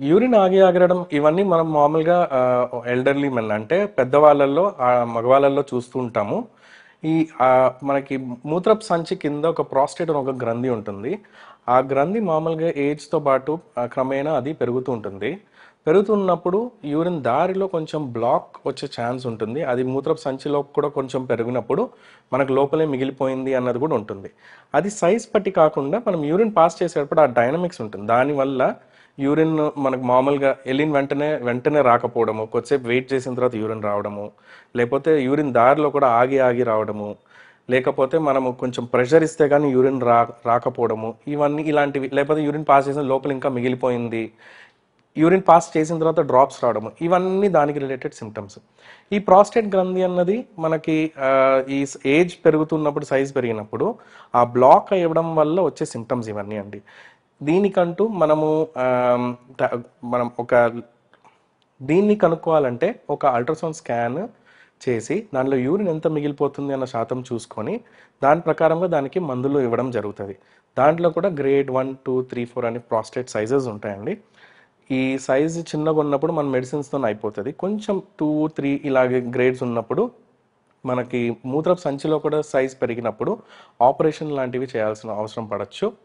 Urine ఆగడం ఇవన్నీ మనం మామూలుగా ఎల్డర్లీ మెన్ అంటే పెద్దవాళ్ళల్లో మగవాళ్ళల్లో చూస్తూ ఉంటాము. ఈ మనకి మూత్రపు సంచి కింద ఒక ప్రాస్టేట్ అని ఒక గ్రంథి ఉంటుంది. ఆ గ్రంథి మామూలుగా ఏజ్‌తో పాటు క్రమేణా అది పెరుగుతూ ఉంటుంది. పెరుగుతున్నప్పుడు యూరిన్ దారిలో కొంచెం బ్లాక్ వచ్చే ఛాన్స్ ఉంటుంది. అది మూత్రపు సంచిలో కూడా కొంచెం పెరిగినప్పుడు మనకు లోపలే మిగిలిపోయింది అన్నది కూడా ఉంటుంది. అది సైజ్ బట్టి కాకుండా మనం యూరిన్ పాస్ చేసేటప్పుడు ఆ డైనమిక్స్ ఉంటుంది. దానివల్ల యూరిన్ మనకు మామూలుగా వెళ్ళిన వెంటనే వెంటనే రాకపోవడము, కొద్దిసేపు వెయిట్ చేసిన తర్వాత యూరిన్ రావడము, లేకపోతే యూరిన్ దారిలో కూడా ఆగి ఆగి రావడము, లేకపోతే మనము కొంచెం ప్రెషర్ ఇస్తే కానీ యూరిన్ రాకపోవడము, ఇవన్నీ ఇలాంటివి, లేకపోతే యూరిన్ పాస్ చేసిన లోపల ఇంకా మిగిలిపోయింది, యూరిన్ పాస్ చేసిన తర్వాత డ్రాప్స్ రావడము, ఇవన్నీ దానికి రిలేటెడ్ సిమ్టమ్స్. ఈ ప్రాస్టేట్ గ్రంథి అన్నది మనకి ఈ ఏజ్ పెరుగుతున్నప్పుడు, సైజ్ పెరిగినప్పుడు ఆ బ్లాక్ అవ్వడం వల్ల వచ్చే సిమ్టమ్స్ ఇవన్నీ అండి. దీనికంటూ మనము మనం దీన్ని కనుక్కోవాలంటే ఒక అల్ట్రాసౌండ్ స్కాన్ చేసి దానిలో యూరిన్ ఎంత మిగిలిపోతుంది అన్న శాతం చూసుకొని దాని ప్రకారంగా దానికి మందులు ఇవ్వడం జరుగుతుంది. దాంట్లో కూడా గ్రేడ్ 1, 2, 3, 4 అని ప్రాస్టేట్ సైజెస్ ఉంటాయండి. ఈ సైజు చిన్నగా ఉన్నప్పుడు మన మెడిసిన్స్తో అయిపోతుంది. కొంచెం 2, 3 ఇలాగే గ్రేడ్స్ ఉన్నప్పుడు మనకి మూత్రపు సంచిలో కూడా సైజ్ పెరిగినప్పుడు ఆపరేషన్ లాంటివి చేయాల్సిన అవసరం పడవచ్చు.